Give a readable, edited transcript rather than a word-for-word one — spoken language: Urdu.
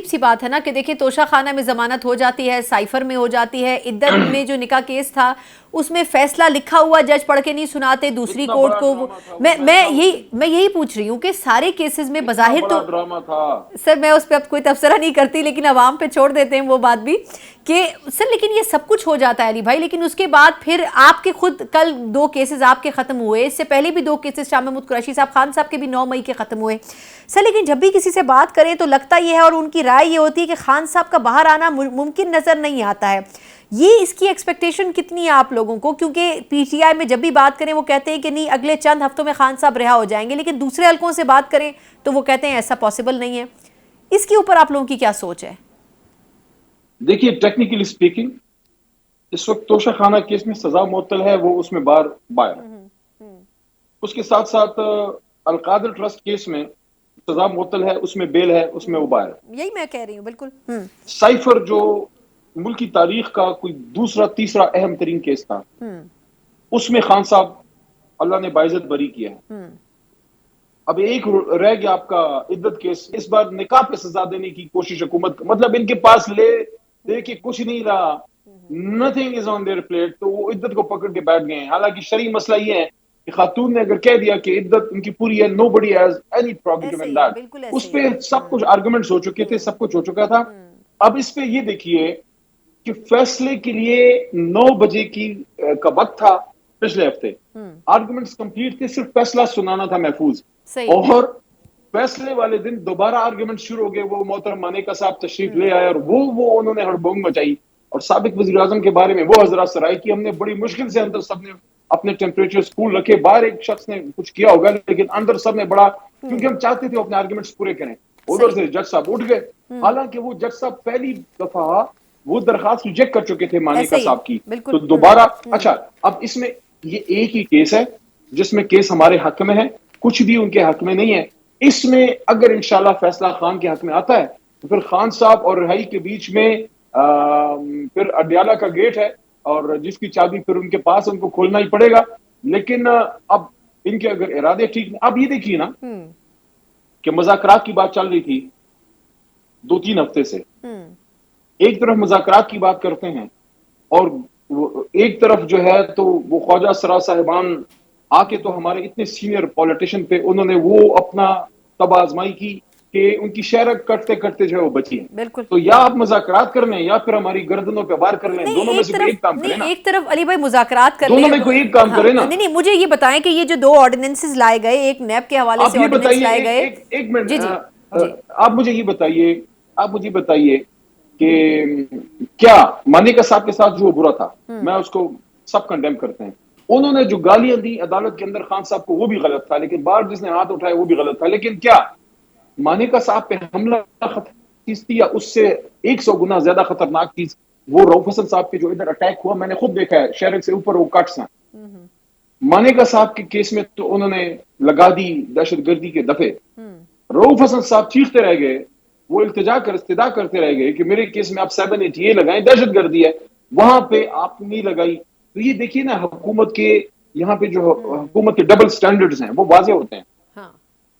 سی بات ہے نا کہ دیکھیں توشہ خانہ میں ضمانت ہو جاتی ہے, سائفر میں ہو جاتی ہے, عدت میں جو نکاح کیس تھا اس میں فیصلہ لکھا ہوا جج پڑھ کے نہیں سناتے دوسری کورٹ کو. میں یہی پوچھ رہی ہوں کہ سارے کیسز میں بظاہر تو ڈرامہ تھا سر, میں اس پہ اب کوئی تبصرہ نہیں کرتی لیکن عوام پہ چھوڑ دیتے ہیں وہ بات بھی کہ سر لیکن یہ سب کچھ ہو جاتا ہے علی بھائی, لیکن اس کے بعد پھر آپ کے خود کل 2 کیسز آپ کے ختم ہوئے, اس سے پہلے بھی 2 کیسز شاہ محمود قریشی صاحب, خان صاحب کے بھی 9 مئی کے ختم ہوئے سر. لیکن جب بھی کسی سے بات کریں تو لگتا یہ ہے اور ان کی رائے یہ ہوتی ہے کہ خان صاحب کا باہر آنا ممکن نظر نہیں آتا ہے. یہ اس کی ایکسپیکٹیشن کتنی ہے آپ لوگوں کو, کیونکہ پی ٹی آئی میں جب بھی بات کریں وہ کہتے ہیں کہ نہیں اگلے چند ہفتوں میں خان صاحب رہا ہو جائیں گے, لیکن دوسرے حلقوں سے بات کریں تو وہ کہتے ہیں ایسا پاسبل نہیں ہے. اس کے اوپر آپ لوگوں کی کیا سوچ ہے؟ دیکھیے ٹیکنیکلی اسپیکنگ اس وقت توشہ خانہ کیس میں سزا معطل ہے, وہ اس میں باہر اس کے ساتھ ساتھ القادر ٹرسٹ کیس میں سزا معطل ہے, اس میں بیل ہے, اس میں وہ باہر ہے. یہی میں کہہ رہی ہوں بالکل. سائفر جو ملکی تاریخ کا کوئی دوسرا تیسرا اہم ترین کیس تھا, اس میں خان صاحب اللہ نے باعزت بری کیا ہے. اب ایک رہ گیا آپ کا عدت کیس, اس بار نکاح پہ سزا دینے کی کوشش حکومت, مطلب ان کے پاس لے دے کے کچھ نہیں رہا, nothing is on their plate, تو وہ عدت کو پکڑ کے بیٹھ گئے ہیں. حالانکہ شرعی مسئلہ یہ ہے کہ خاتون نے اگر کہہ دیا کہ عدت ان کی پوری ہے, nobody has any problem in that, اس پہ سب کچھ آرگومنٹس ہو چکے تھے, سب کچھ ہو چکا تھا. اب اس پہ یہ دیکھیے کہ فیصلے کے لیے 9 بجے کا وقت تھا پچھلے ہفتے, آرگومنٹس کمپلیٹ تھے, صرف فیصلہ سنانا تھا محفوظ, اور فیصلے والے دن دوبارہ آرگومنٹ شروع ہو گئے. وہ محترم مانیکا صاحب تشریف لے آئے اور وہ انہوں نے ہڑبونگ مچائی, اور سابق وزیر اعظم کے بارے میں وہ حضرات سے رائے کی. ہم نے بڑی مشکل سے اندر سب نے اپنے ٹیمپریچر سکول رکھے, باہر ایک شخص نے کچھ کیا ہوگا لیکن اندر سب نے بڑا, کیونکہ ہم چاہتے تھے اپنے آرگومنٹس پورے کریں. ادھر سے جج صاحب اٹھ گئے, حالانکہ وہ جج صاحب پہلی دفعہ وہ درخواست ریجیکٹ کر چکے تھے مانیکا صاحب کی, تو دوبارہ. اچھا اب اس میں یہ ایک ہی کیس ہے جس میں کیس ہمارے حق میں ہے, کچھ بھی ان کے حق میں نہیں ہے. اس میں اگر انشاءاللہ فیصلہ خان کے حق میں آتا ہے تو پھر خان صاحب اور رہائی کے بیچ میں پھر اڈیالہ کا گیٹ ہے, اور جس کی چابی پھر ان کے پاس, ان کو کھولنا ہی پڑے گا. لیکن اب ان کے اگر ارادے ٹھیک, اب یہ دیکھیے نا کہ مذاکرات کی بات چل رہی تھی 2-3 ہفتے سے, ایک طرف مذاکرات کی بات کرتے ہیں اور ایک طرف جو ہے تو وہ خواجہ سرا صاحبان آ کے تو ہمارے اتنے سینئر پولیٹیشین پہ انہوں نے وہ اپنا تب آزمائی کی کہ ان کی شہرت کرتے کرتے جو ہے وہ بچی ہے. تو یا آپ مذاکرات کر لیں یا پھر ہماری گردنوں پہ وار کر لیں, دونوں میں سے کوئی ایک کام کریں نا. ایک طرف علی بھائی مذاکرات کر لیں, دونوں میں کوئی ایک کام کریں نا. نہیں مجھے یہ بتائیں کہ یہ جو 2 آرڈیننسز لائے گئے, ایک نیب کے حوالے سے آرڈیننس لائے گئے, ایک منٹ, آپ مجھے یہ بتائیے کہ کیا مانیکا صاحب کے ساتھ جو برا تھا, میں اس کو سب کنڈیم کرتے ہیں, انہوں نے جو گالیاں دی عدالت کے اندر خان صاحب کو وہ بھی غلط تھا, لیکن باہر جس نے ہاتھ اٹھائے وہ بھی غلط تھا. لیکن کیا مانیکا صاحب پہ حملہ چیز تھی, یا اس سے 100 گنا زیادہ خطرناک چیز وہ رؤف حسن صاحب کے جو ادھر اٹیک ہوا, میں نے خود دیکھا ہے شہر سے اوپر وہ کٹس ہیں. مانیکا صاحب کے کیس میں تو انہوں نے لگا دی دہشت گردی کے دفے, رؤف حسن صاحب چیختے رہ گئے, وہ استدعا کرتے رہ گئے کہ میرے کیس میں آپ 788 لگائیں, دہشت گردی ہے, وہاں پہ آپ نہیں لگائی. تو یہ دیکھیے نا حکومت کے یہاں پہ جو حکومت کے ڈبل سٹینڈرڈز ہیں وہ واضح ہوتے ہیں.